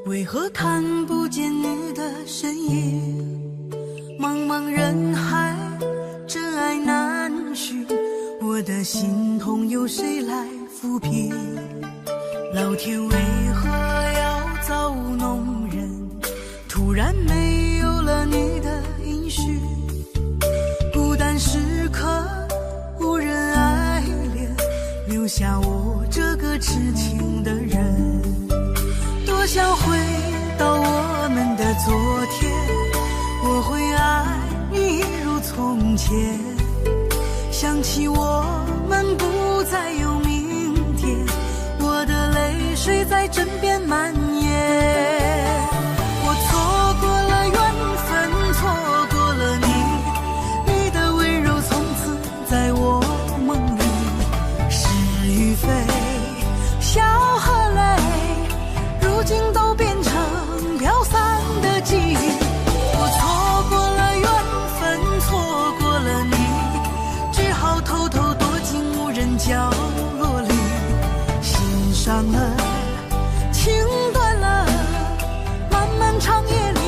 为何看不见你的身影？茫茫人海，真爱难寻，我的心痛有谁来抚平？老天为何要造物弄人？突然没有了你的音讯，孤单时刻无人爱怜，留下我这个痴情的人。多想回到我们的昨天，我会爱你一如从前。想起我们不再有明天，我的泪水在枕边蔓延。我错过了缘分，错过了你，你的温柔从此在我梦里。是与非，笑和泪，如今都变成飘散的记忆。我错过了缘分，错过了你，只好偷偷躲进无人角落里。心伤了，情断了，漫漫长夜里，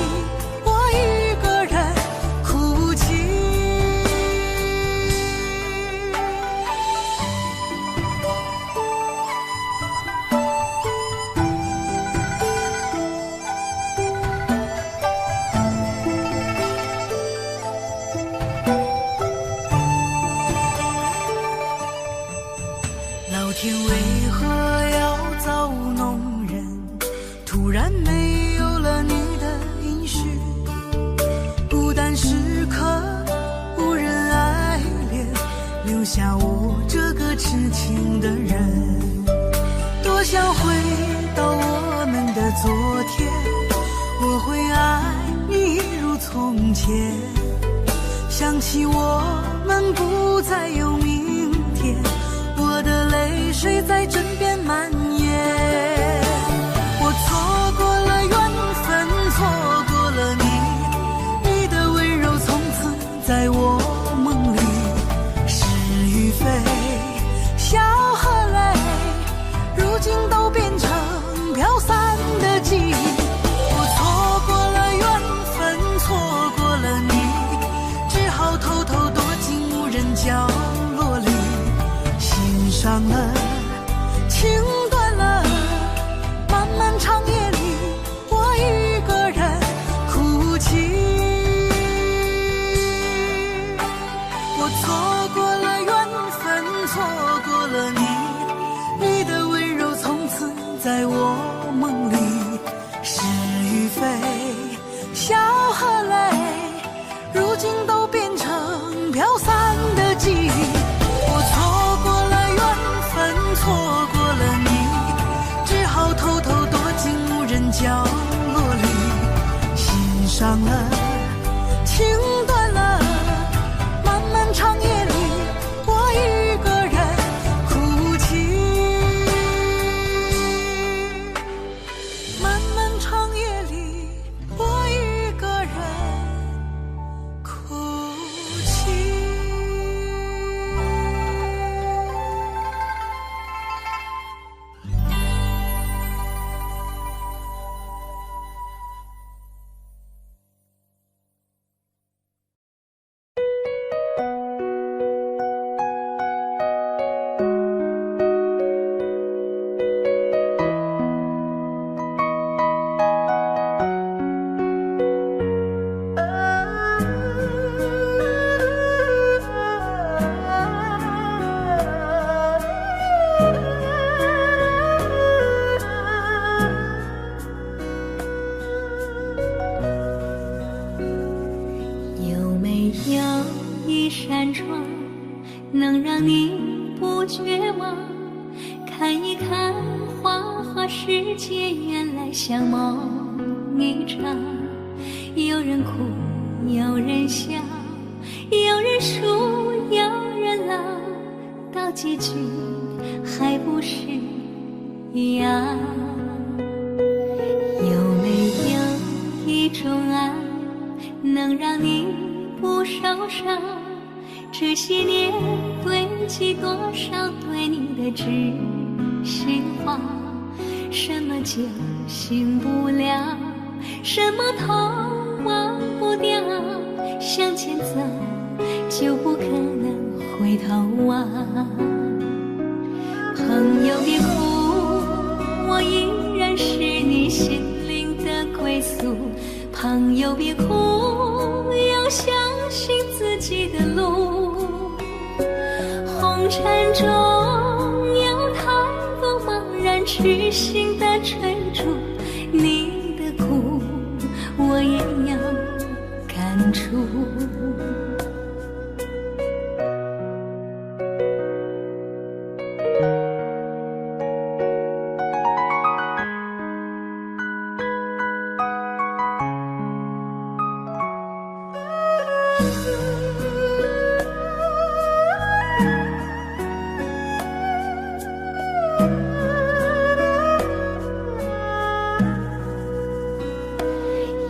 我一个人哭泣。老天为何要造物弄人？突然没有了你的音讯，孤单时刻无人爱怜，留下我这个痴情的人。多想回到我们的昨天，我会爱你一如从前。想起我们不再有明天，我的泪水在枕边蔓延。我错过了缘分，错过了你，你的温柔从此在我梦里。是与非，笑和泪，如今都变成飘散的记忆。我错过了缘分，错过了你，只好偷偷躲进无人角落里。心伤了，情断了，漫漫长夜里，我一个人哭泣。我错过了缘分，错过了你，你的温柔从此在我梦里。是与非，笑和泪，如今都变成飘散的记忆。我错过了缘分，错过了你，只好偷偷躲进无人角落里。心伤了，情断了，漫漫长夜里，我一个人哭泣。漫漫长夜里，我一个人哭泣。有没有一扇窗，能让你不绝望。看一看花花世界，原来像梦一场。有人哭，有人笑，有人输，有人老，到结局还不是一样。有没有一种爱，能让你不受伤？这些年堆积多少对你的知心话？什么酒醒不了，什么痛忘不掉，向前走就不可能回头望。朋友别哭，我依然是你心灵的归宿。朋友别哭，要相信自己的路。红尘中有太多茫然痴心的追逐，你的苦我也有感触。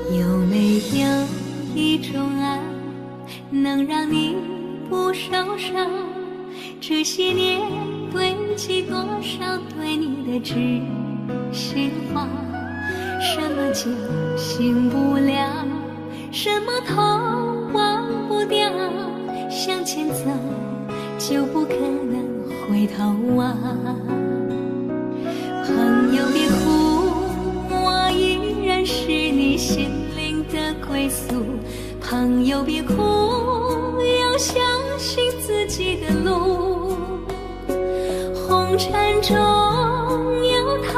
有没有一种爱，能让你不受伤？这些年堆积多少对你的知心话？什么酒醒不了，什么痛忘不掉，向前走就不可能回头望。朋友别哭，我依然是你心灵的归宿。朋友别哭，要相信自己的路。红尘中有太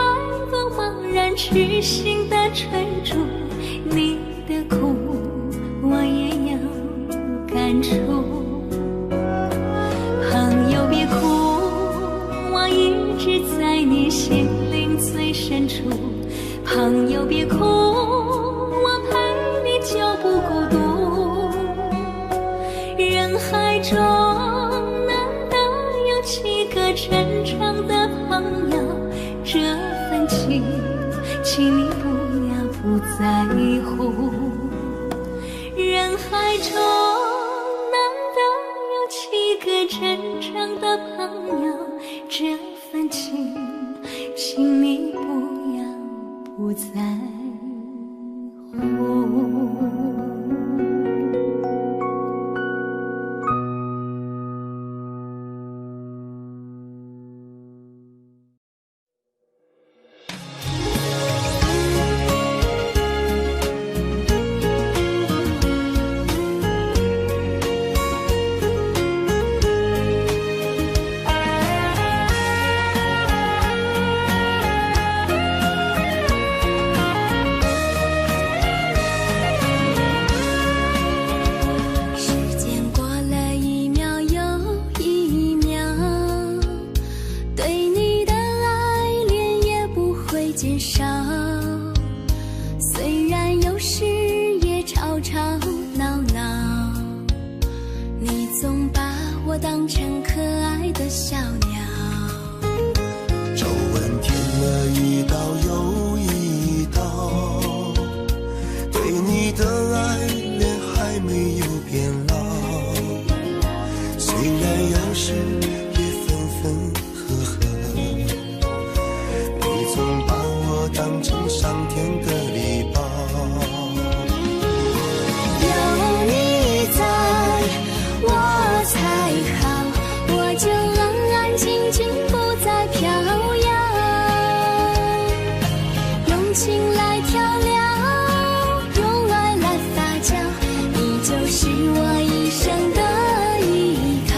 多茫然痴心的追逐，你的苦我也有感触。朋友别哭，我一直在你心灵最深处。朋友别哭，我陪你就不孤独。人海中难得有7个真诚的朋友，这份情请你不要不在乎。人海中难得有7个真诚的朋友，这份情请你不要不在乎。当成可爱的小鸟，皱纹填了一道又一道，对你的爱恋还没有变老，虽然有时也分分合合，你总把我当成上天的礼包。有你在我才好，我就安安静静不再飘摇，用情来调料，用爱来发酵，你就是我一生的依靠。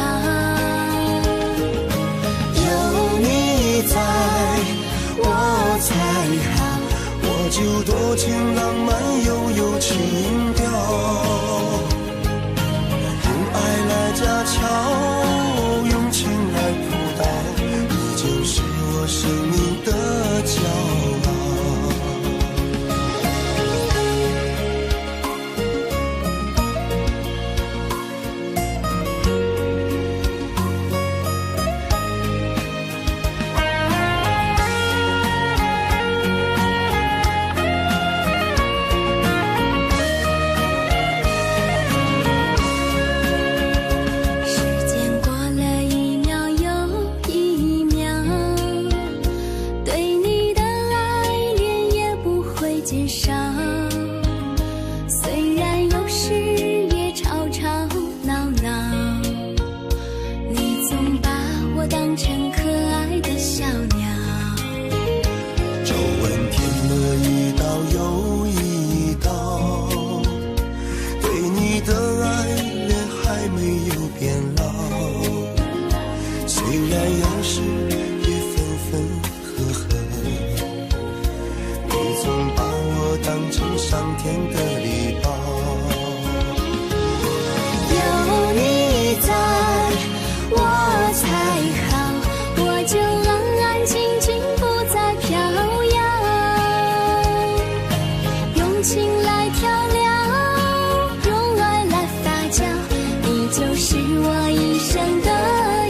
我一生的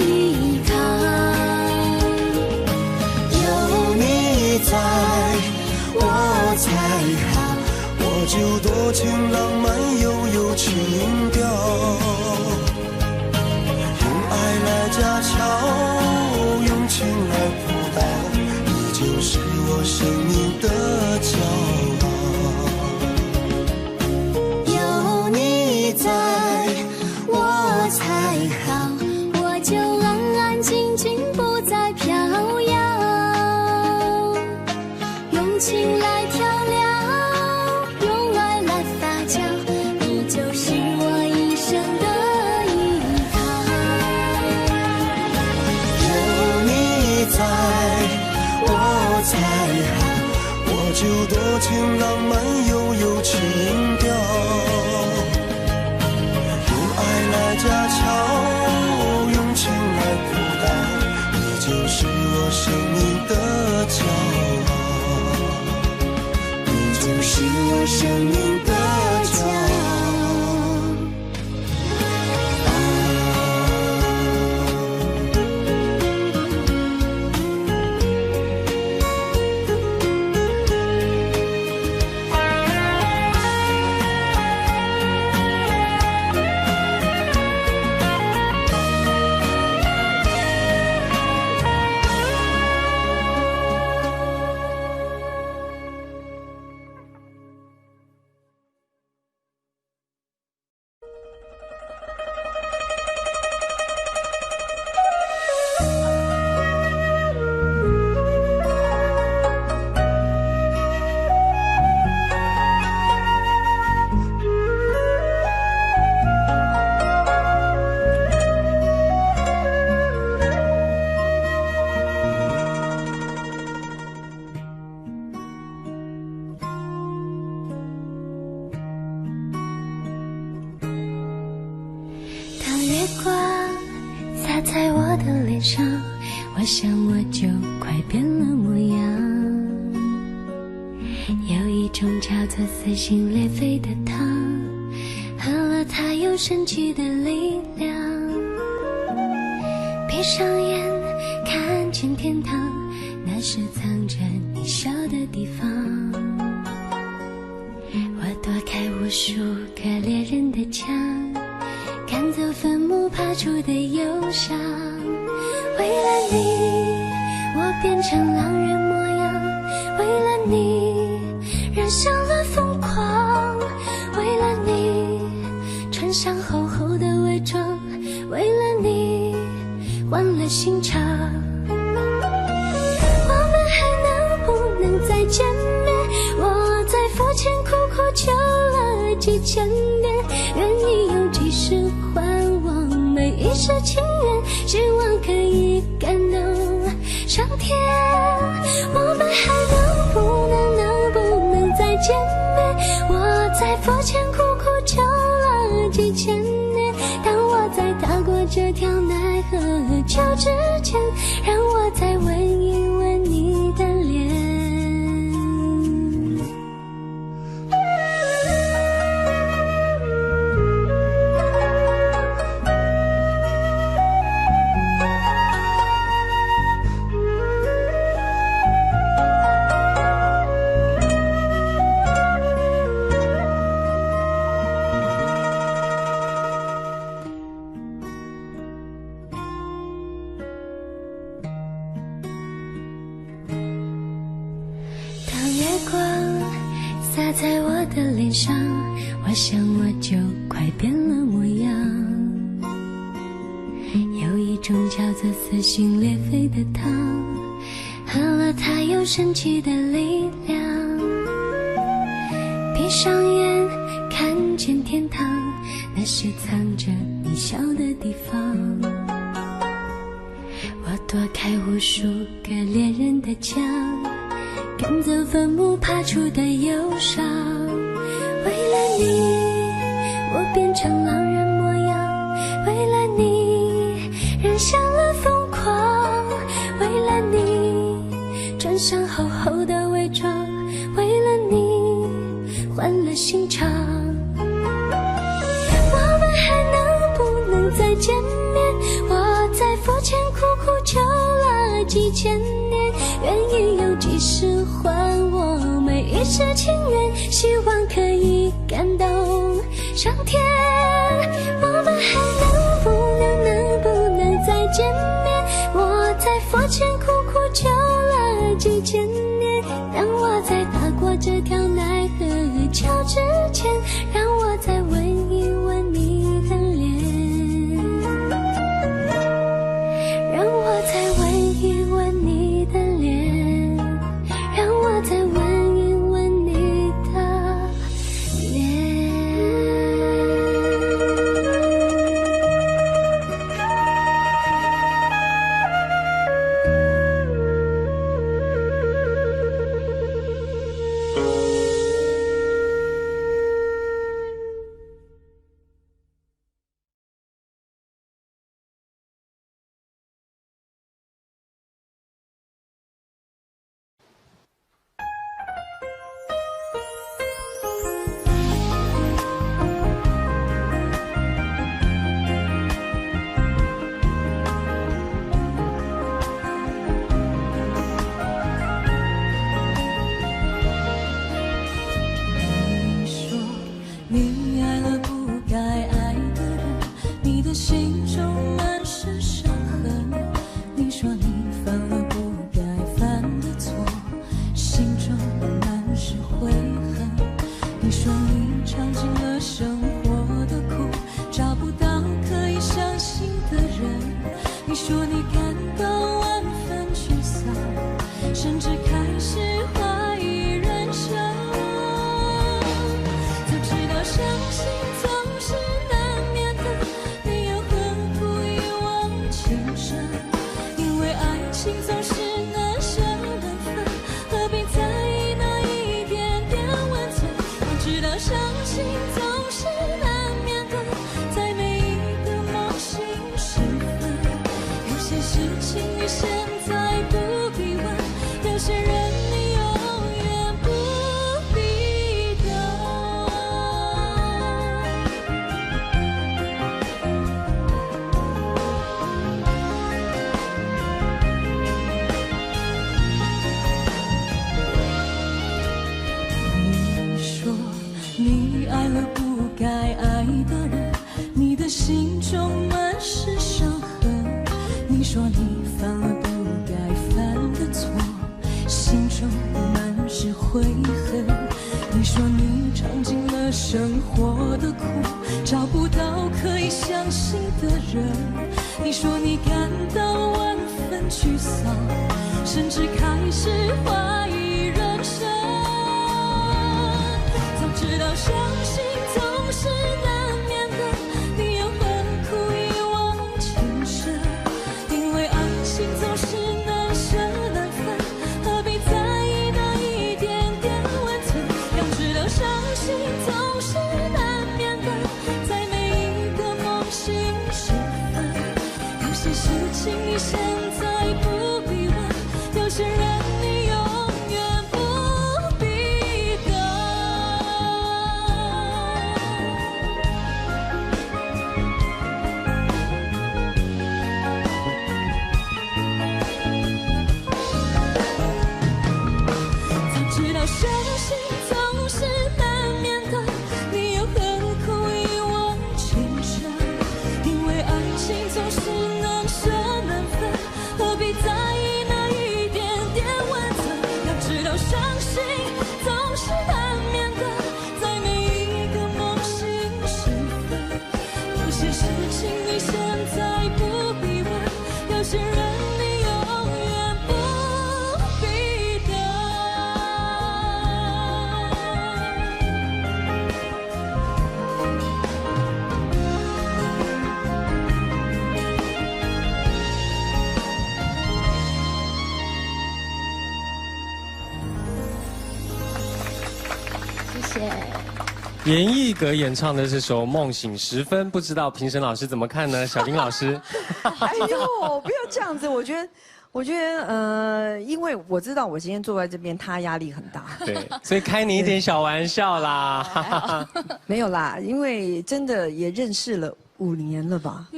依靠。有你在，我才好，我就多情浪漫又有情调，用爱来家巧，用情来辅导，你就是我生命的骄傲。有你在，我才好，我就安安静静不再飘摇，用情来调料，用爱来发酵，你就是我一生的依靠。有你在，我才好，我就多情浪漫又有情调，用爱来家巧，用情来辅导，你就是我生命的骄傲，你就是我生命的骄傲。在我的脸上，我想我就快变了模样。有一种叫做撕心裂肺的糖，喝了它有神奇的力量。闭上眼看见天堂，那是藏着你笑的地方。我躲开无数个猎人的枪，赶走坟墓爬出的忧伤。为了你，我变成狼人模样。为了你，染上了疯狂。为了你，穿上厚厚的伪装。为了你，换了心肠。我们还能不能再见面？我在佛前苦苦求了几千遍，愿意用几世换我每一世情缘，希望可以感动上天。我们还能不能再见面？我在佛前苦苦求了几千年，当我在踏过这条奈何桥之前，让我再吻一吻你的脸。洒在我的脸上，我想我就快变了模样。有一种叫做撕心裂肺的糖，喝了它有神奇的力量。闭上眼看见天堂，那是藏着你笑的地方。我躲开无数个猎人的枪，赶走坟墓爬出的忧伤。为了你，我变成狼人模样。为了你，染上了疯狂。为了你，穿上厚厚的伪装。为了你，换了心肠。我们还能不能再见见面。我在佛前苦苦求了几千年，愿意有几世还我每一世情缘，希望可以感动上天。我们还能不能再见面？我在佛前苦苦求了几千年，当我在踏过这条奈何桥之前，让我再吻一吻你的脸，让我再吻一吻你的脸，让我再吻一吻你的脸。你爱了不该爱的人，你的心中满是伤痕。你说你犯了不该犯的错，心中满是悔恨。你说你尝尽了生活的苦，找不到可以相信的人。你说你感到万分沮丧，甚至开始怀疑人生。相信总是难免的，你又何苦一往情深？因为爱情总是难舍难分，何必在意那一点点温存？我知道相信总是难免的，在每一个梦醒时分，有些事情你现在不必问，有些人你永远不必等。你爱了不该爱的人，你的心中满是伤痕。你说你犯了不该犯的错，心中满是悔恨。你说你尝尽了生活的苦，找不到可以相信的人。你说你感到万分沮丧，甚至开始怀疑人生。知道相信总是难免的，你又何苦一往情深？因为爱情总是难舍难分，何必在意那一点点温存？要知道相信总是难免的，在每一个梦醒时分，有些事情你现在不必问，有些人你永远不必等。相信总是难免的，你又何苦一往情深？因为爱情总是难舍难分，何必在意那一点点温存？要知道相信总是难免的，在每一个梦醒时分，有些事情你现在不必问，有些人你永远不必等。严艺格演唱的这首《梦醒时分》，不知道评审老师怎么看呢？小丁老师，哎呦，不要这样子，我觉得，因为我知道我今天坐在这边，他压力很大。对，所以开你一点小玩笑啦。没有啦，因为真的也认识了5年了吧？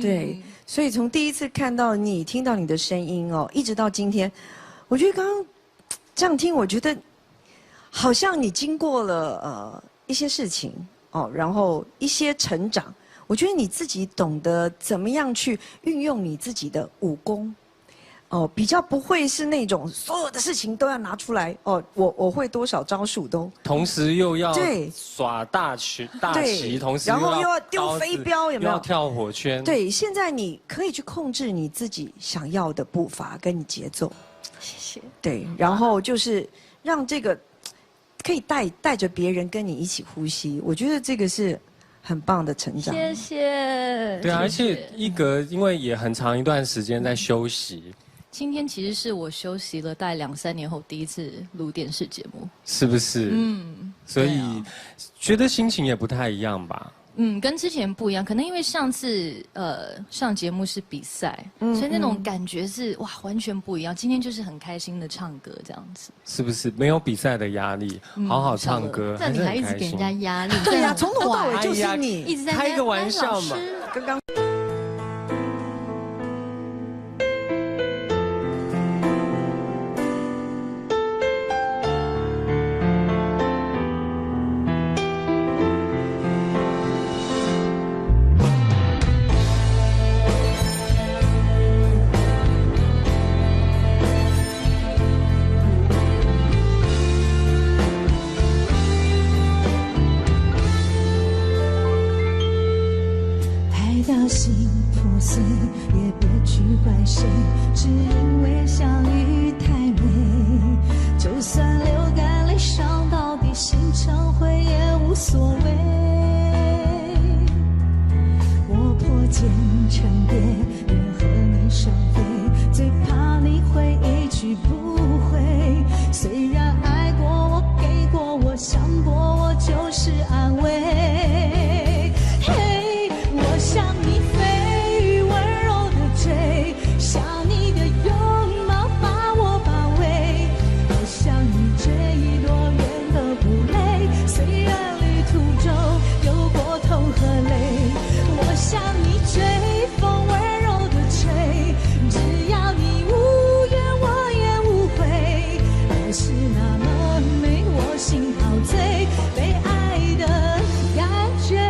对，所以从第一次看到你、听到你的声音哦，一直到今天，我觉得刚刚这样听，我觉得好像你经过了一些事情哦，然后一些成长，我觉得你自己懂得怎么样去运用你自己的武功。哦，比较不会是那种所有的事情都要拿出来哦，我会多少招数都，同时又要对耍大旗，同时然后又要丢飞镖，有没有？又要跳火圈。对，现在你可以去控制你自己想要的步伐跟你节奏。谢谢。对，然后就是让这个可以带着别人跟你一起呼吸，我觉得这个是很棒的成长。谢谢。对啊，而且一格因为也很长一段时间在休息。今天其实是我休息了大概2、3年后第一次录电视节目，是不是？所以觉得心情也不太一样吧？跟之前不一样，可能因为上次上节目是比赛，所以那种感觉是哇完全不一样。今天就是很开心的唱歌这样子，是不是？没有比赛的压力，好好唱歌，这你还一直给人家压力？对呀，从头到尾就是你，一直在开个玩笑嘛。刚刚。心破碎，也别去怪谁，只因为相遇太美。就算流干泪伤到底，心成灰也无所谓。我破茧成蝶，愿和你双飞，最怕你会一去不回。虽然爱过我，给过我，想过我，就是安慰。我想你飞，温柔的追，想你的拥抱把我包围。我想你追多远都不累，虽然旅途中有过痛和泪。我想你追风温柔的吹，只要你无怨我也无悔。爱是那么美，我心陶醉，被爱的感觉。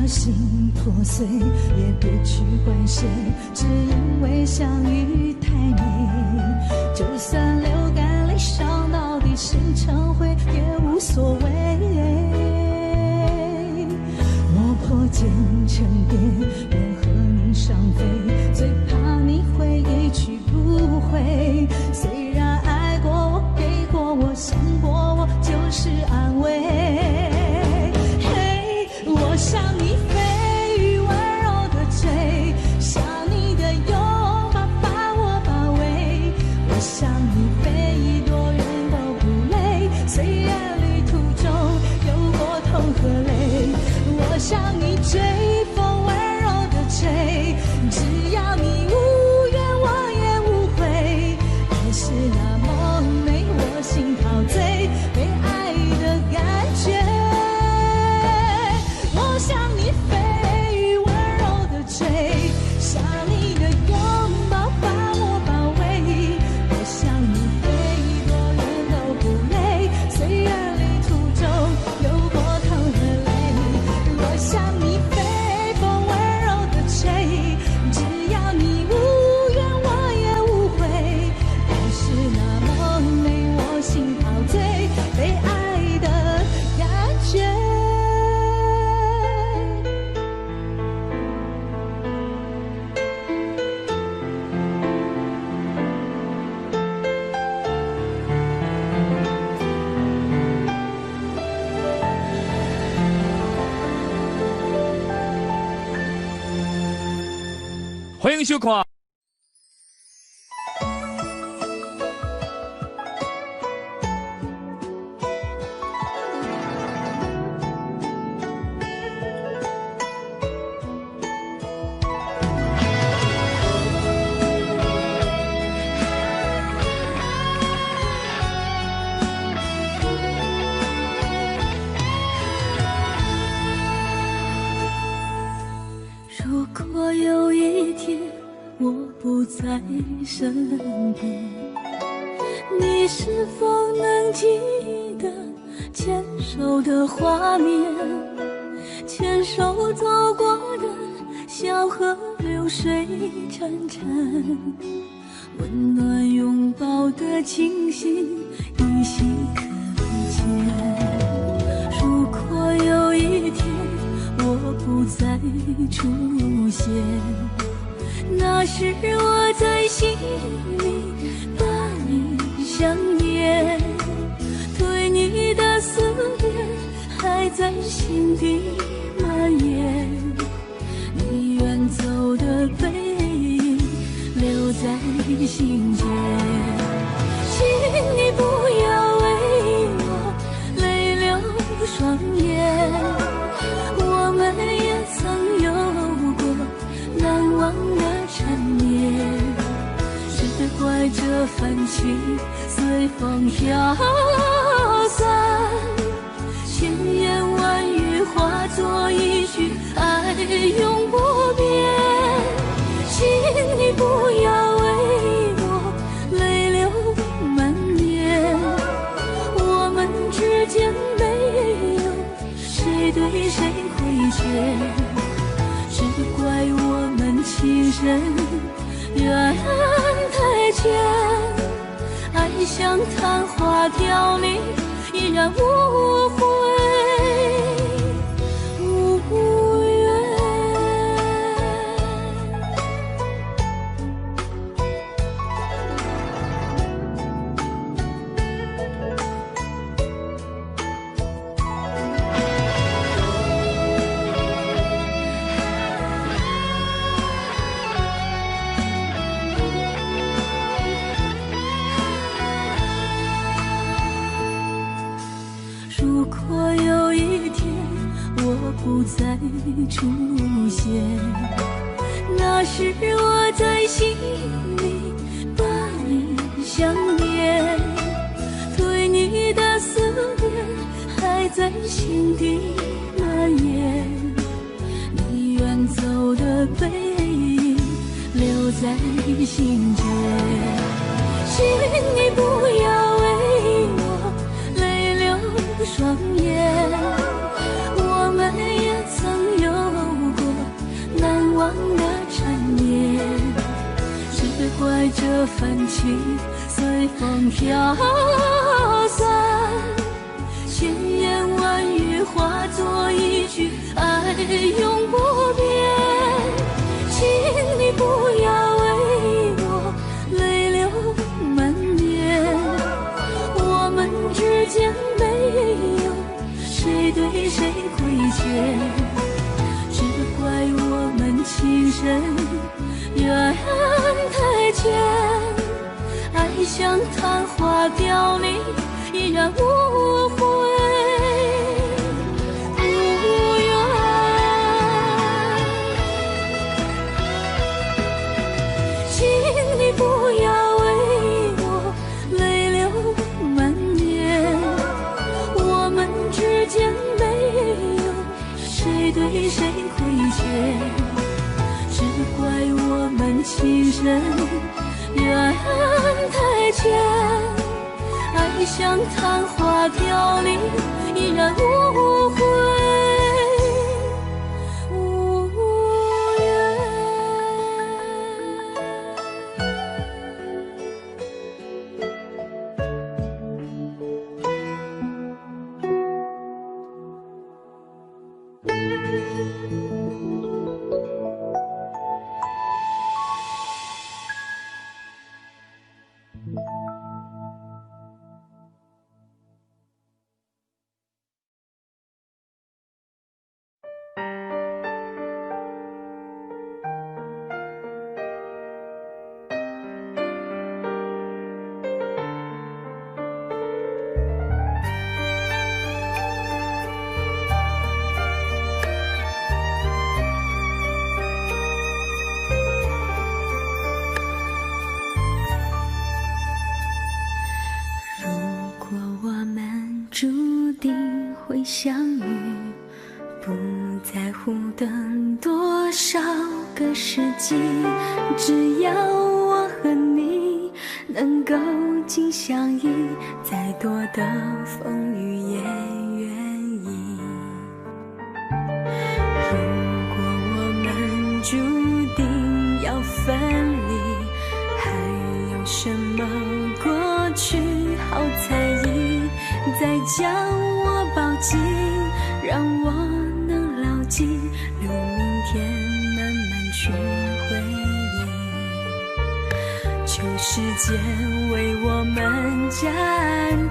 心破碎，也别去怪谁，只因为相遇太美。就算流干泪伤到底，心成灰也无所谓。我破茧成蝶，愿和你双飞，最怕你会一去不回。虽然爱过我，给过我，想过我，就是安慰。我想你飞，温柔的追，想你的拥抱把我包围。我想你飞多远都不累，虽然旅途中有过痛和泪。我想你追风温柔的吹，只要你迎收看。如果有一天我不在身边，你是否能记得牵手的画面？牵手走过的小河流水潺潺，温暖拥抱的情形依稀可见。如果有一天我不再出现，那时我在心里把你想念，对你的思念还在心底蔓延，你远走的背影留在心间。请你不要为我泪流双眼，我们也曾有过难忘的缠绵，只怪这份情随风飘散，千言万语化作一句爱永不变。请你不要为我泪流满面，我们之间没有谁对谁亏欠，只怪我们情深缘太浅，爱像昙花凋零，依然无悔无怨。如果有一天我不再出现，那时我在心里把你想念，对你的思念还在心底蔓延，你远走的背影留在心间。请你不要为我泪流双眼，我们也曾有过难忘的缠绵，只怪这份情随风飘散，千言万语化作一句爱永不变。请你不要为我泪流满面，我们之间没有谁对谁亏欠，只怪我们情深缘太浅，爱像昙花凋零，依然无悔无怨。请你不要为我泪流满面，我们之间没有谁对谁亏欠，只怪我们情深缘太浅，爱像昙花凋零，依然无悔。相遇，不在乎等多少个世纪，只要我和你能够紧相依，再多的风雨也愿意。如果我们注定要分离，还有什么过去好在意？再将我抱紧，让我能牢记，留明天慢慢去回忆。求时间为我们暂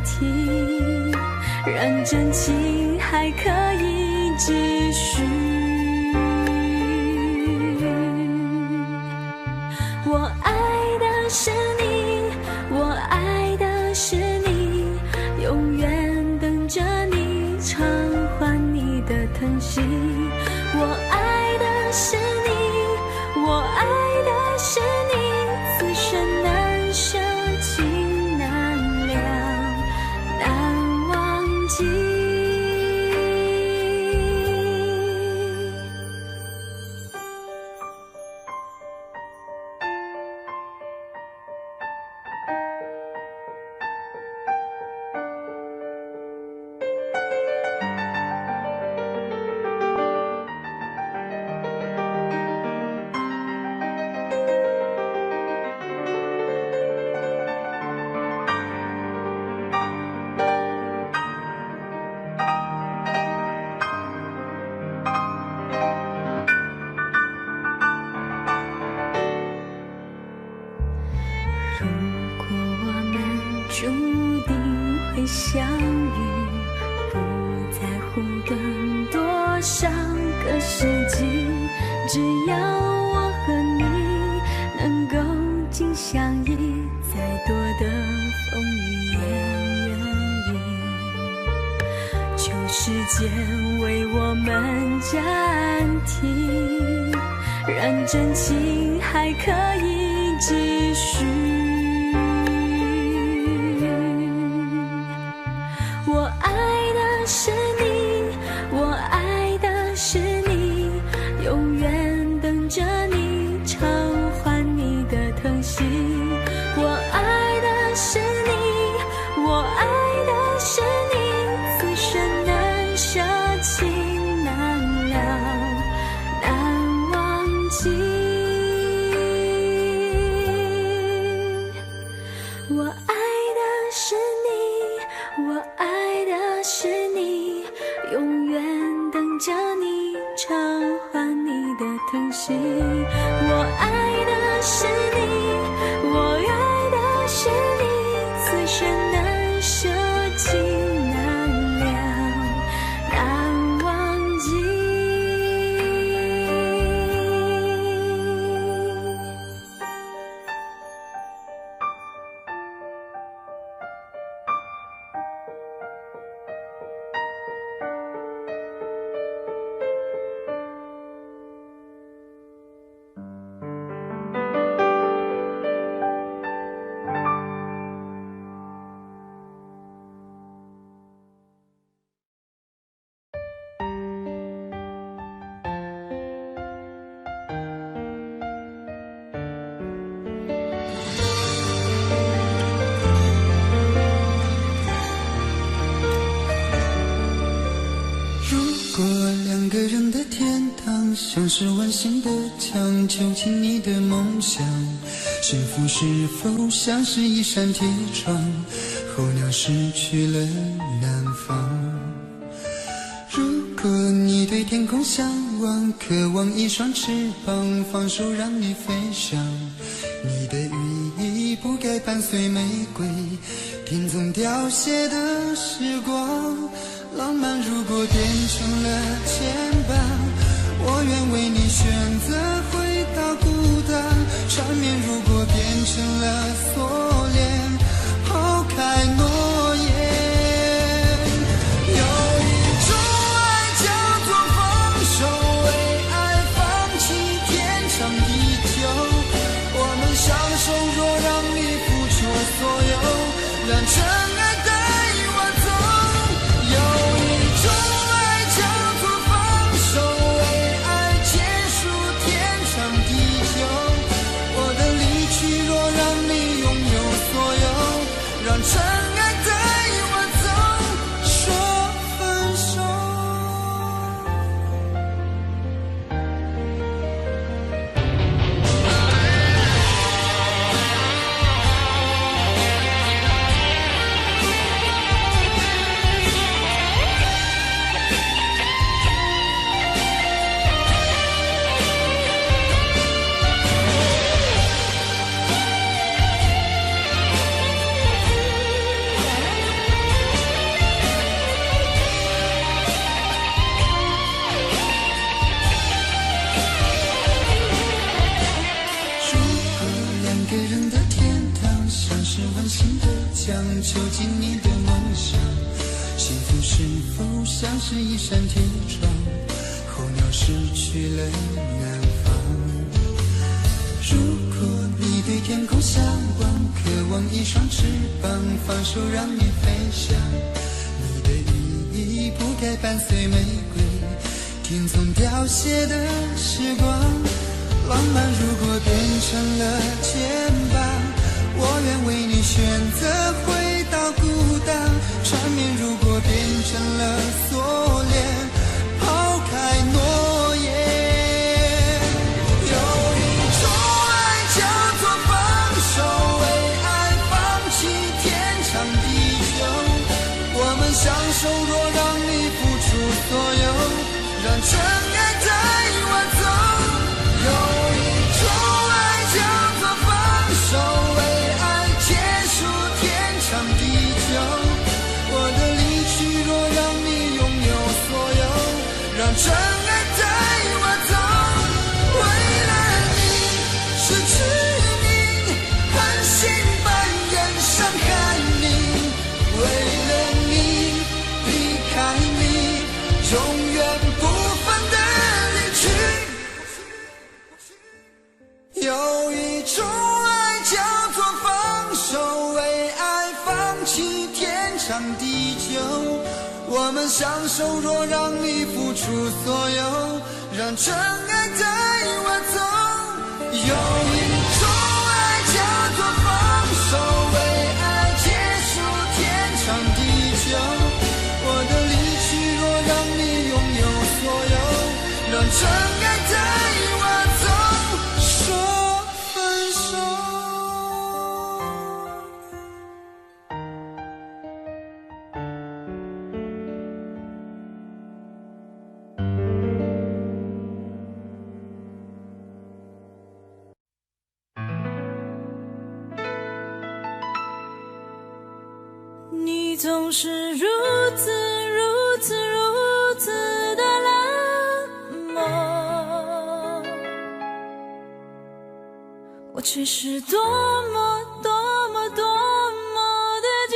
停，让真情还可以继续。我爱的是你，我爱的是你，永远等着你偿还你的疼惜。我爱的是你，我爱的是你，此生难舍情难了，难忘记。注定会相遇，不在乎等多少个世纪，只要我和你能够紧相依，再多的风雨也愿意。求时间为我们暂停，让真情还可以继续。我爱的是你，我爱的是你，永远等着你偿还你的疼惜。我爱的是你，我爱的是你，此生难舍情难了，难忘记。我爱的是你，我爱的是你，永远等着你偿还你的疼惜。我爱的是你，我爱的是你，此生难舍情难了，难忘记。过两个人的天堂，像是温馨的墙，囚禁你的梦想。幸福是否像是一扇铁窗，候鸟失去了南方。如果你对天空向往，渴望一双翅膀，放手让你飞翔。你的羽翼不该伴随玫瑰，听从凋谢的时光。浪漫如果变成了牵绊，我愿为你选择回到孤单。缠绵如果变成了锁链，抛开诺言。有一种爱叫做放手，为爱放弃天长地久。我们相守，若让你付出所有，让尘埃带我走。有一种是温馨的墙，囚禁你的梦想。幸福是否像是一扇铁窗，候鸟失去了南方。如果你对天空向往，渴望一双翅膀，放手让你飞翔。你的羽翼不该伴随玫瑰，听从凋谢的时光。浪漫如果变成了肩膀，我愿为你选择回到孤单。缠绵如果变成了锁链，抛开诺言。有一种爱叫做放手，为爱放弃天长地久。我们相守，若让你付出所有，让真爱带我走。有一种爱叫做放手，为爱结束天长地久。我的离去若让你拥有所有，让真爱带我走。为了你失去你，狠心扮演伤害你，为了你离开你，永远不分的离去。有一种爱叫做放手，为爱放弃天长地久。我们相守，若让你付出所有，让真爱带我走。有一种爱叫做放手，为爱结束天长地久。我的离去若让你拥有所有，让真爱带我走。说分手。你总是如此如此如此的冷漠，我却是多么多么多么的寂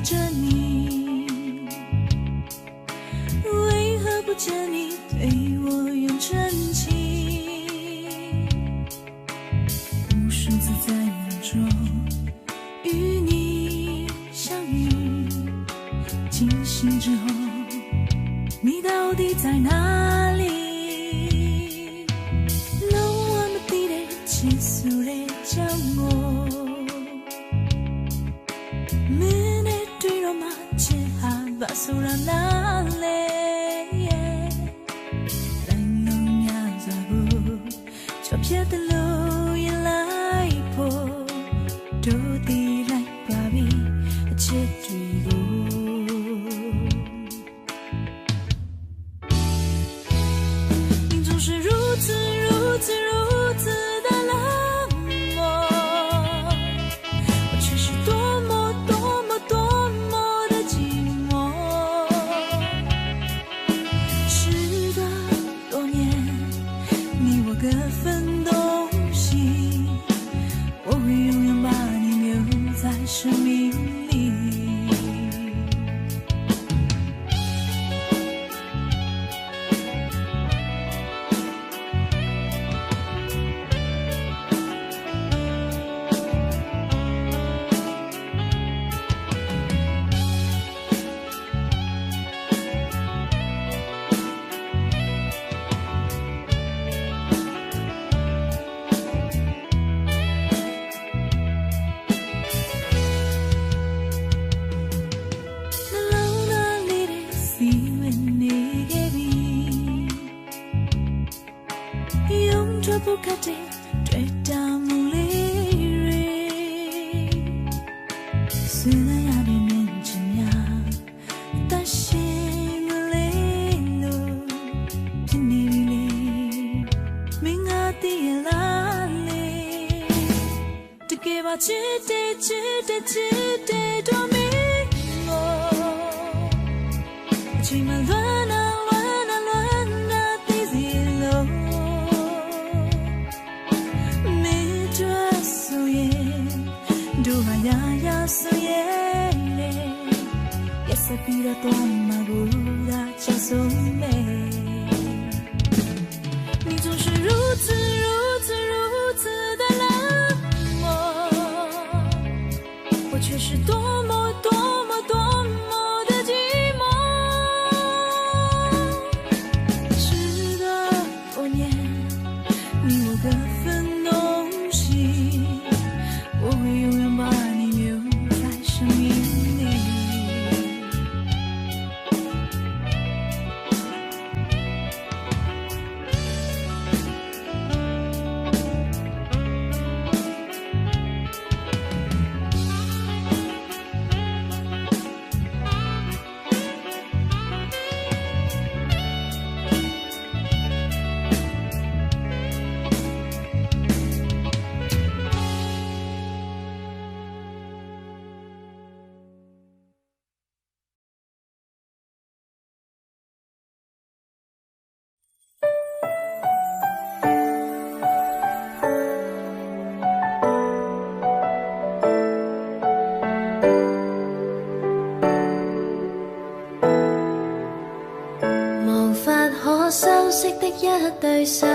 着你，为何不见你对我用真情？无数次在梦中与你相遇，惊醒之后，你到底在哪里？让我们的结束的将我。Basurandale Langong yazabu Chopyatalo yalai po Dodi lai babi Chetwigo 你总是如此如此如此的冷漠，我却是多么多么多么的寂寞。时隔多年，你我各分东西，我会永远把你留在生命里。不可及，对到梦里瑞，虽然有点面前呀，但心里路，今年里，明啊的拉里，这个把记得多明我，起码乱啊。Sapira toma gura 加速美，你总是如此的冷漠，我却是多么的寂寞。时隔多年，你我各分东西，我会永远把你留在生命里。修饰的一對手，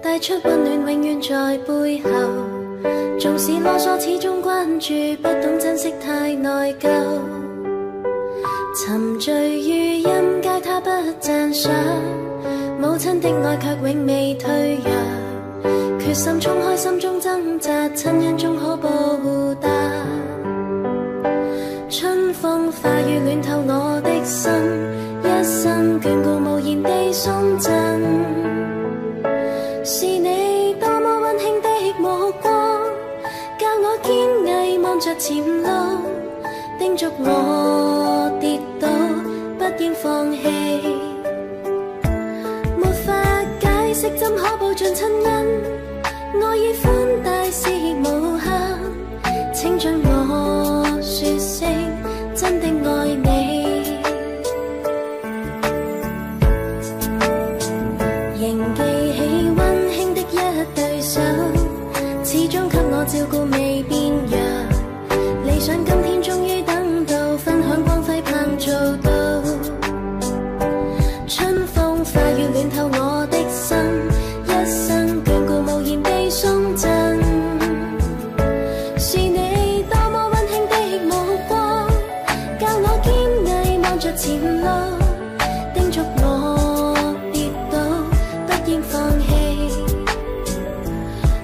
帶出溫暖永遠在背後。縱使囉嗦始終關注，不懂珍惜太內疚。沉醉於音階他不讚賞，母親的愛卻永未退讓。決心衝開心中掙扎，親恩終可報答。春風化雨暖透我的心，一生眷顧無言地送贈，是你多麼溫馨的目光，教我堅毅望着前路，叮囑我跌倒不應放棄。沒法解釋怎可報盡親恩，愛意寬大是無限，請准我說聲真的愛你。仍記起溫馨的一對手，始終給我照顧未變弱。理想今天終於等到，分享光輝盼做到。春風化雨暖透我的心，一生眷顧無言地送贈。是你多麼溫馨的目光，教我堅毅望着前路，叮囑我跌倒不應放棄。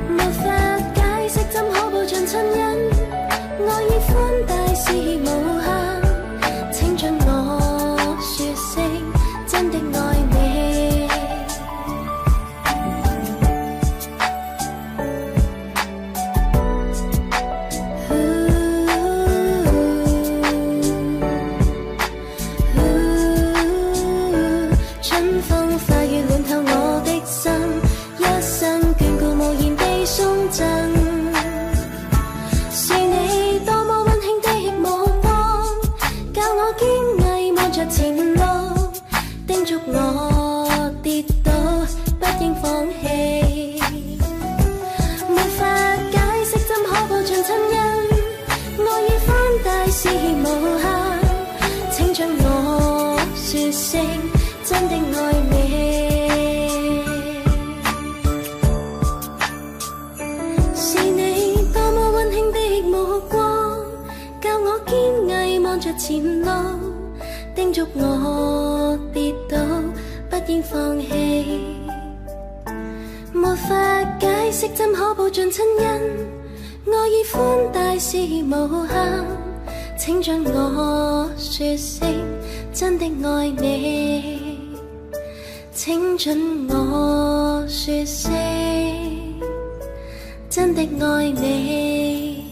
沒法解釋怎可報盡親恩，愛意寬大是無限，請准我說聲真的愛你。春風化雨暖透我的心，一生眷顧無言地送贈。是你多麼溫馨的目光，教我堅毅望着前路，叮囑我跌倒不應放棄。沒法解釋怎可報盡親恩，愛意寬大是無限，請准我說聲真的愛你。是你多麼溫馨的目光，教我堅毅望着前路，叮囑我跌倒不應放棄。沒法解釋怎可報盡親恩，愛意寬大是無限，請准我說聲真的愛你。請准我說聲真的愛你。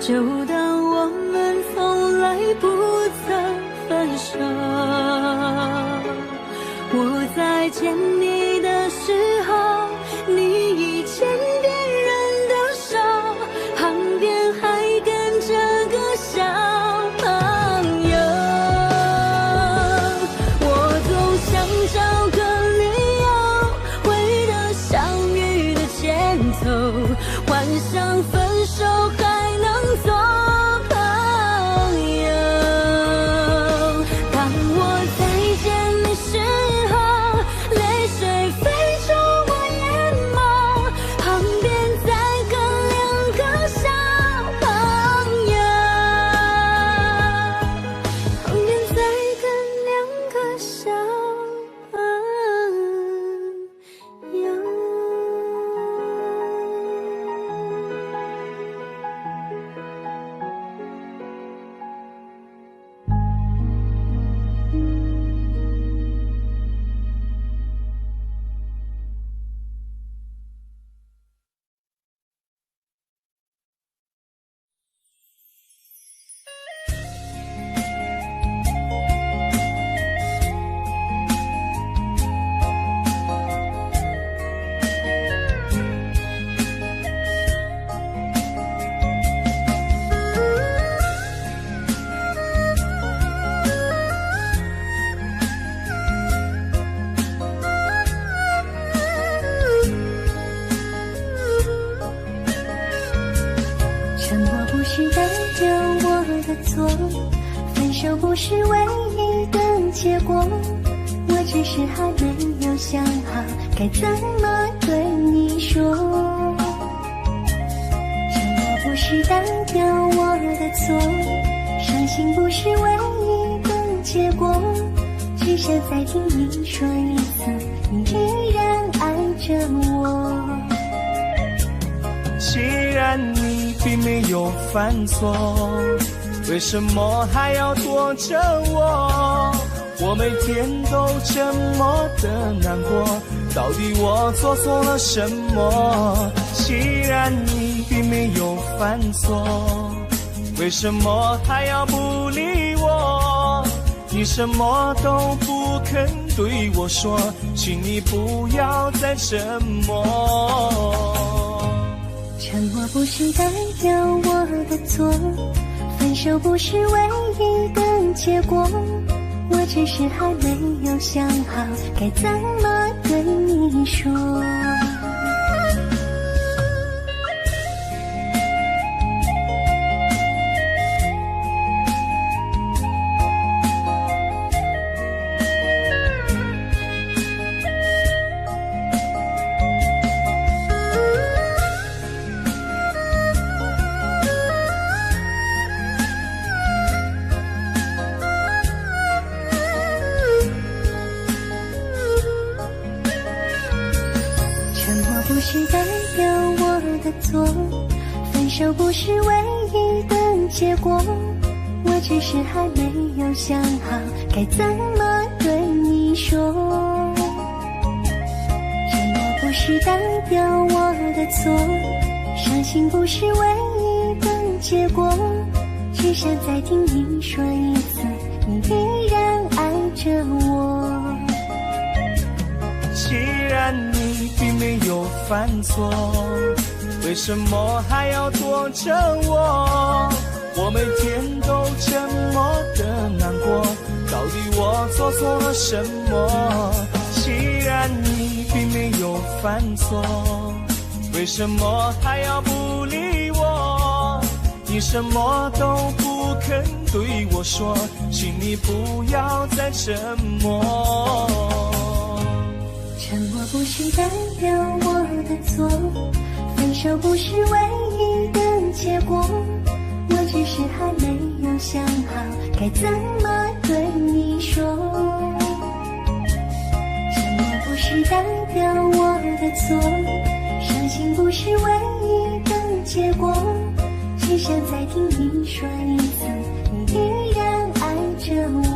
就当我们从来不曾分手。我在见你的时候，你已牵别人的手，旁边还跟着个小朋友。我总想找个理由，回到相遇的前头，幻想分手还能做朋友。当我再见你时候，泪水错，分手不是唯一的结果，我只是还没有想好该怎么对你说。沉默不是代表我的错，伤心不是唯一的结果，只想再听你说一次，你依然爱着我。既然你并没有犯错，为什么还要躲着我？我每天都这么的难过，到底我做错了什么？既然你并没有犯错，为什么还要不理我？你什么都不肯对我说，请你不要再沉默。沉默不是代表我的错，分手不是唯一的结果，我只是还没有想好该怎么对你说。不是代表我的错，分手不是唯一的结果，我只是还没有想好该怎么对你说。沉默不是代表我的错，伤心不是唯一的结果，只想再听你说一次，你依然爱着我。既然你并没有犯错，为什么还要躲着我？我每天都这么的难过，到底我做错了什么？既然你并没有犯错，为什么还要不理我？你什么都不肯对我说，请你不要再沉默。沉默不是代表我的错，分手不是唯一的结果，我只是还没有想好该怎么对你说。沉默不是代表我的错，伤心不是唯一的结果，只想再听你说一次，你依然爱着我。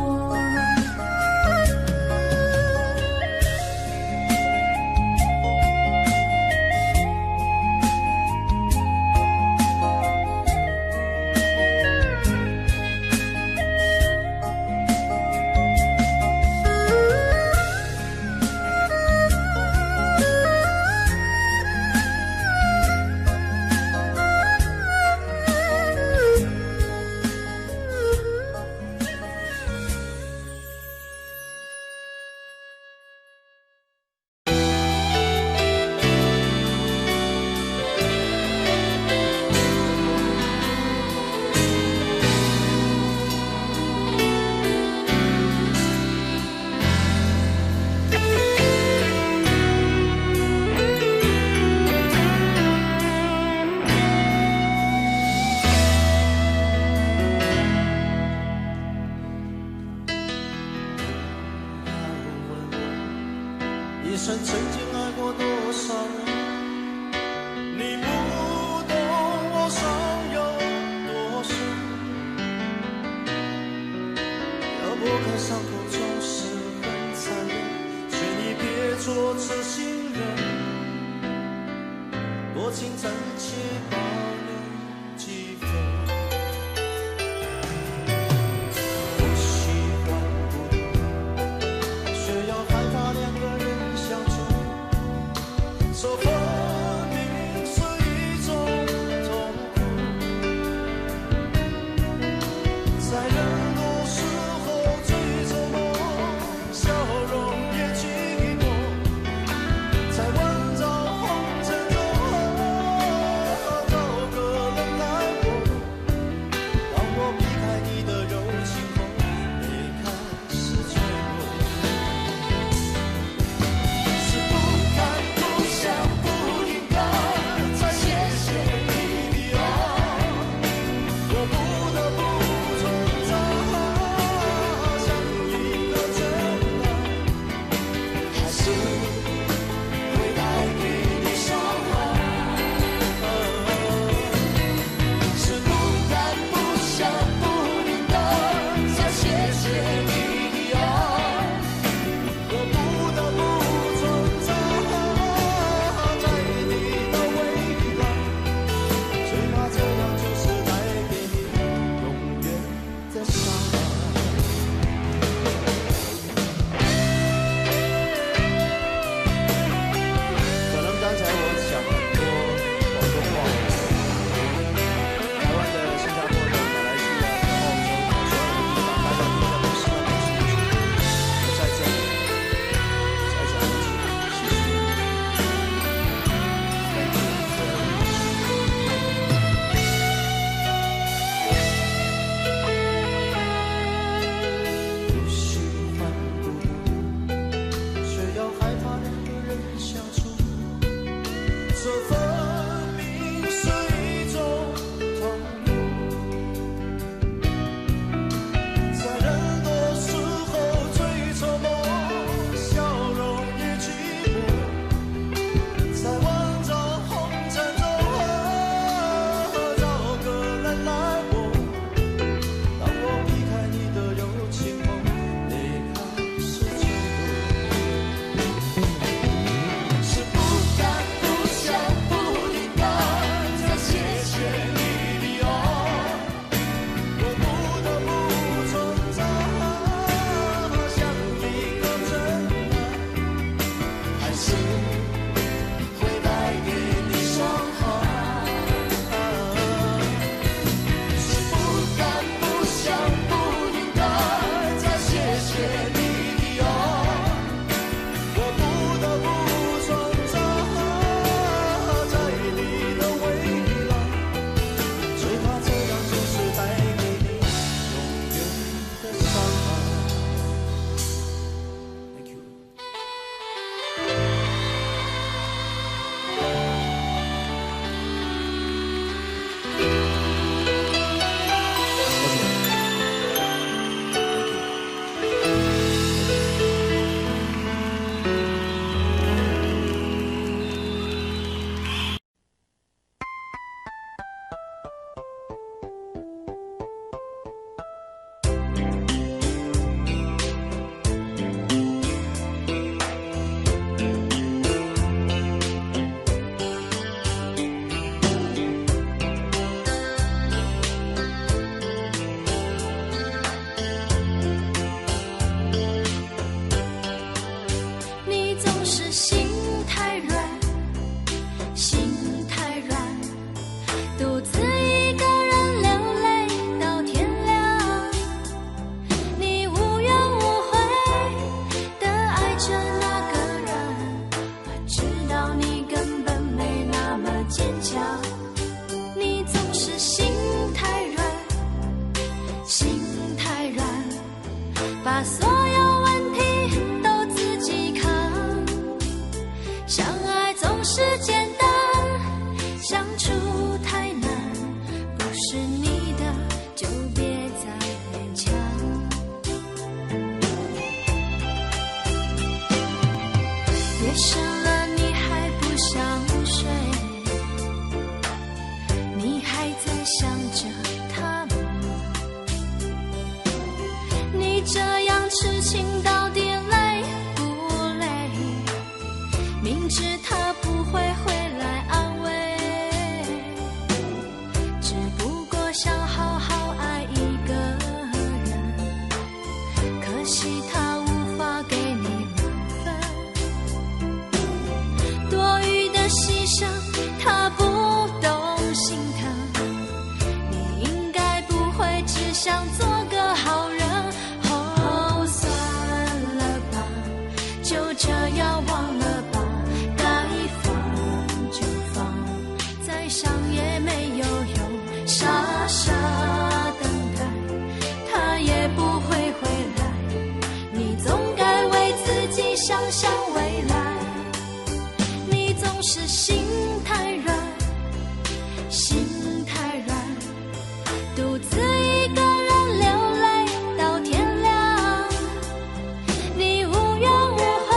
一生曾经爱过多少人，你不懂我伤有多深。要拨开伤口总是很残忍，劝你别做痴心人，多情暂且保留几分。不喜欢孤独，却要害怕两个人。说分明是一种痛苦，在人多时候最折磨，笑容也寂寞，在万丈红尘中找个心会带给你伤害。是不敢、不想、不应该再谢谢你的爱，我不得不存在在你的未来，最怕这样就是带给你永远的伤害。Thank you。你总是心太软，心太软，独自一个人流泪到天亮。你无怨无悔地爱着那个人，我知道你根本没那么坚强。你总是心太软，心太软，把所有问题都自己扛。相爱总是简单，相处太难，不是你的就别再勉强。夜深了你还不想睡，你还在想着他吗？你这样痴情到底累不累？明知他不会回来安慰，只不过想好好爱一个人，可惜他无法给你满分。多余的牺牲他不懂心疼，你应该不会只想做个好人。哦，算了吧，就这样忘了吧，该放就放，再想也没有用，傻傻等待，他也不会回来。你总该为自己想想未来。你总是心太软，心太软，独自一个人流泪到天亮。你无怨无悔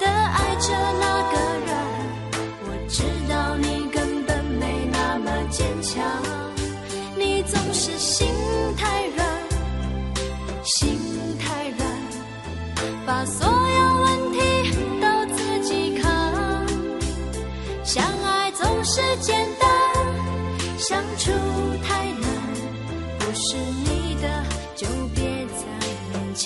地爱着那个人，我知道你根本没那么坚强。你总是心太软，心太软，把所有问题都自己扛。相爱总是简单，相处太难，不是你的就别再勉强。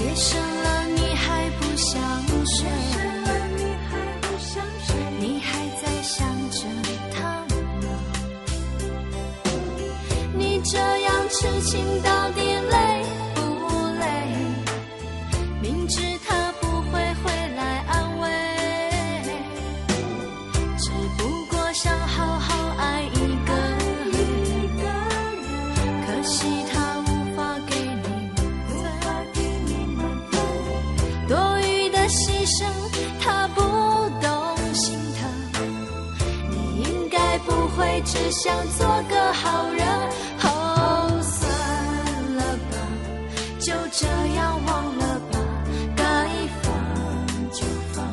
夜深了你还不想睡，你还在想着他吗？你这样痴情到底累不累？明知他不会回来安慰，只不过想好好爱一个人，可惜他无法给你满分，多余的牺牲他不懂会只想做个好人。哦，算了吧，就这样忘了吧，该放就放，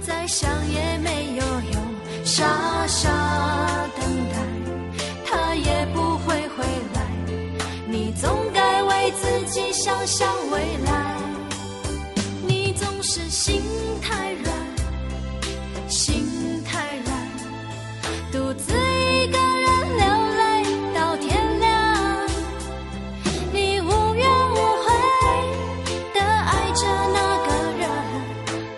再想也没有用，傻傻等待，他也不会回来。你总该为自己想想未来。你总是心太软，心太软，独自一个人流泪到天亮。你无怨无悔地爱着那个人，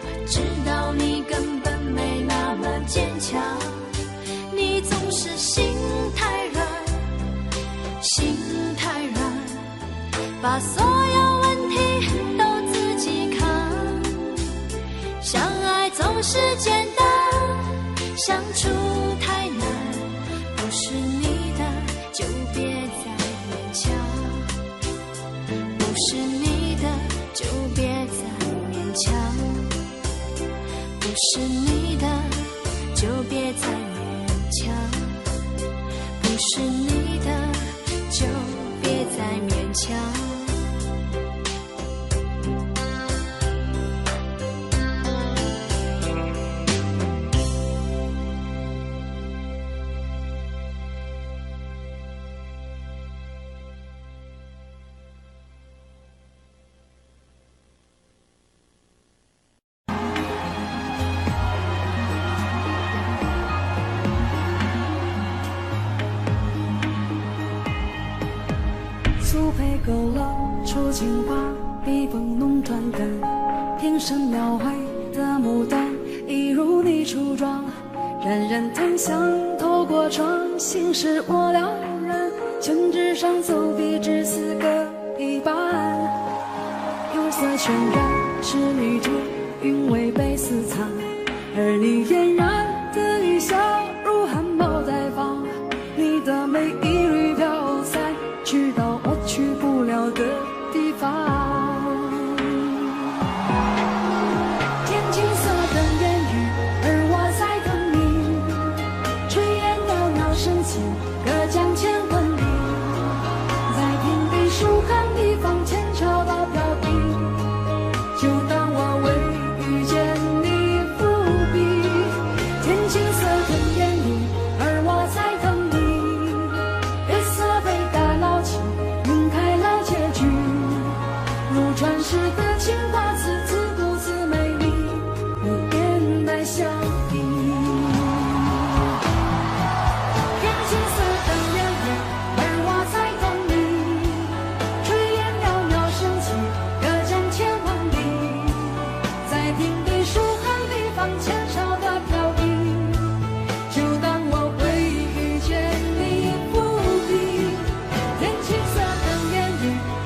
我知道你根本没那么坚强。你总是心太软，心太软，把所有问题都自己扛。相爱总是简单，相处太难，不是你的就别再勉强，不是你的就别再勉强，不是你的就别再勉强，不是你的就别再勉强。苏配勾勒出情花，笔锋浓转淡，平生描绘的牡丹，一如你初妆。冉冉檀香透过窗，心事我了然。宣纸上走笔至此各一半，釉色渲染是女主，韵味被私藏。而你嫣然的一笑，如含苞待放。你的美一缕飘散，去到我去不了的地方。天青色等烟雨，而我在等你。炊烟袅袅升起，隔江千万里。在平地书汉地方，前朝的飘逸，就当我为遇见你伏笔。天青色等烟雨，而我在等你。月色被打捞起，晕开了结局。如传世的情话，字字不字美丽，你眼带笑意。天青色等烟雨，而我在等你。炊烟袅袅升起，隔江千万里。在平地书汉地方，前朝的飘逸，就当我会遇见你伏笔。天青色等烟雨，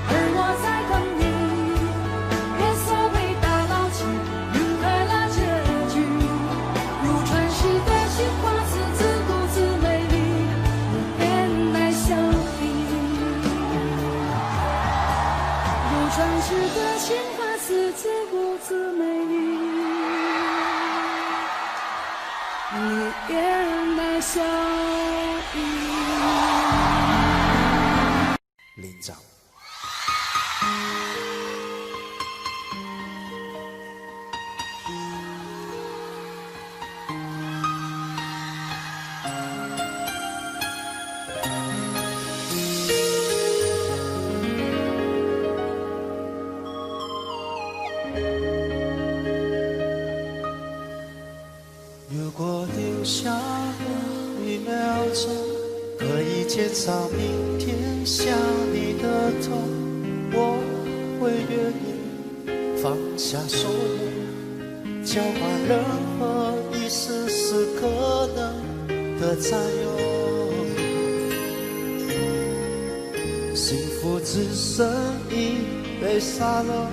而我在等你。月色被打捞起，晕开了结局。如传世的情话，字字不字美丽，你眼带笑意。如传世的情话，字字不字美丽，你眼带笑意。林长，如果留下我1秒钟，可以减少明天想你的痛，我会愿意放下所有，交换任何一丝丝可能的占有。幸福只剩一杯沙漏，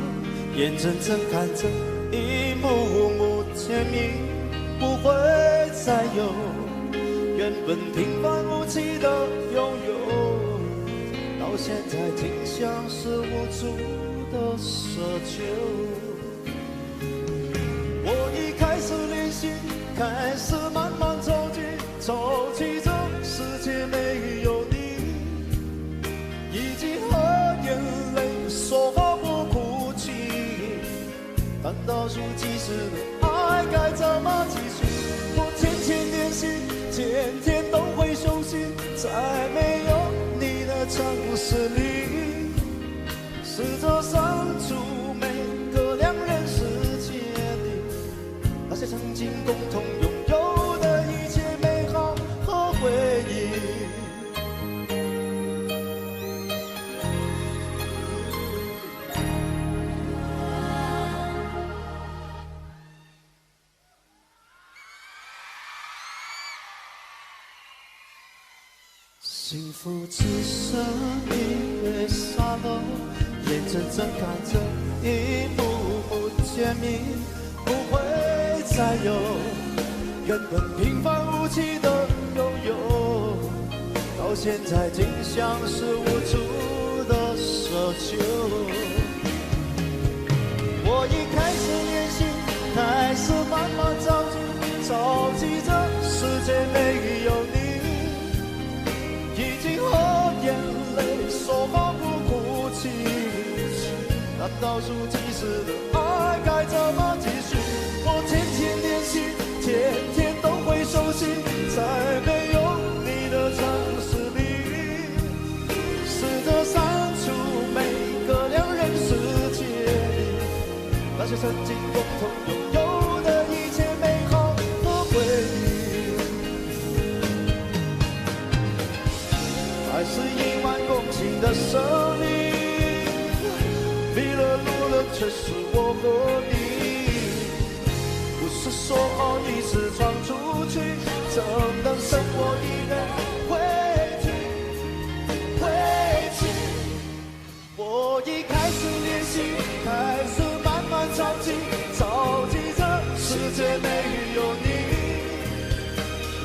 眼睁睁看着一幕幕甜蜜不会再有，原本平凡无奇的拥有，到现在竟像是无助的奢求。我已开始练习，开始慢慢走进这倒数计时的爱该怎么继续？我天天练习，天天都会熟悉，在没有你的城市里，试着删除每个两人世界里那些曾经共同拥有的一切美好和回忆。幸福只剩音乐沙漏，眼睁睁看着一幕幕甜蜜不会再有，原本平凡无奇的拥有，到现在竟像是无助的奢求。我已开始练习，开始慢慢着急，着急这世界没有你，已经和眼泪说好不哭泣，那倒数计时的爱该怎么继续？我天天练习，天天都会熟悉，在没有你的城市里，试着删除每个两人世界里那些曾经共同拥有的一切美好和回忆。爱是1万公顷的森林，迷了路了却是我和你，不是说好一次闯出去，怎能剩我一人回去？我已开始练习，开始慢慢着急，着急这世界没有你，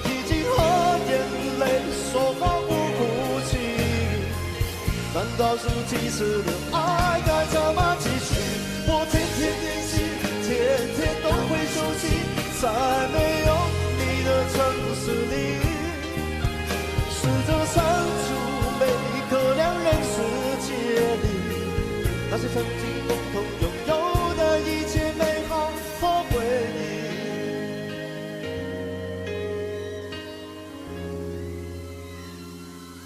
已经和眼泪说好不哭泣，难道数计时的爱该怎么继续？我天天练习，天天都会熟悉，在没有你的城市里，试着删除每个两人世界里那些曾经共同拥有的一切美好和回忆。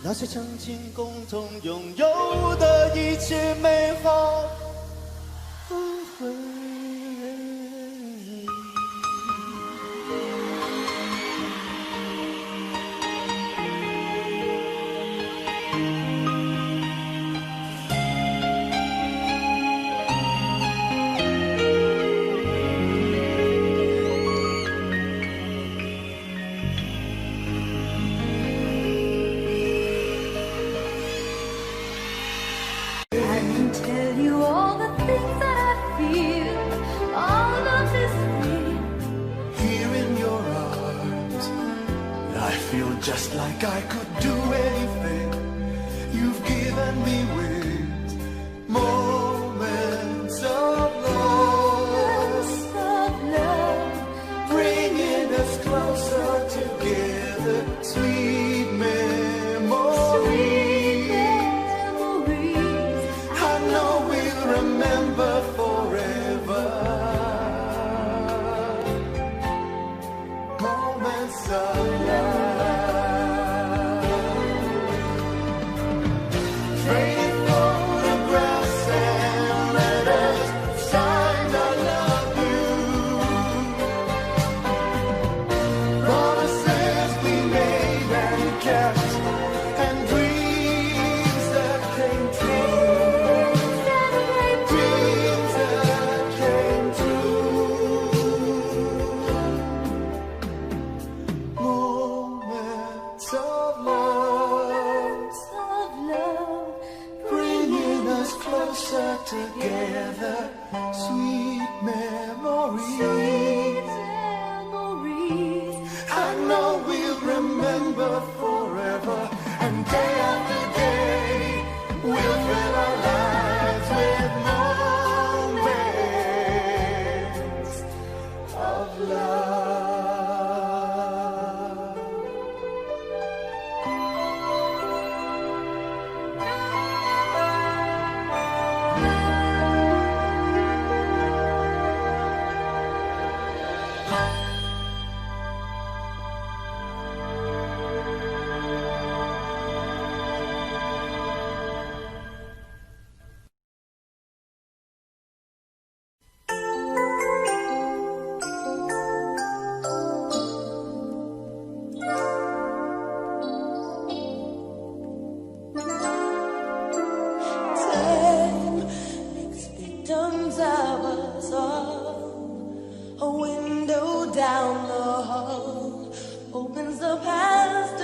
那些曾经共同拥有的一切美好和回忆。Just like I could do anything you've given me with moments of love, bringing us closer together, sweet memories. I know we'll remember forever moments of love. Together, sweet memories. I know we'll remember forever, and day after day we'll fill our lives with moments of love. A window down the hall opens the past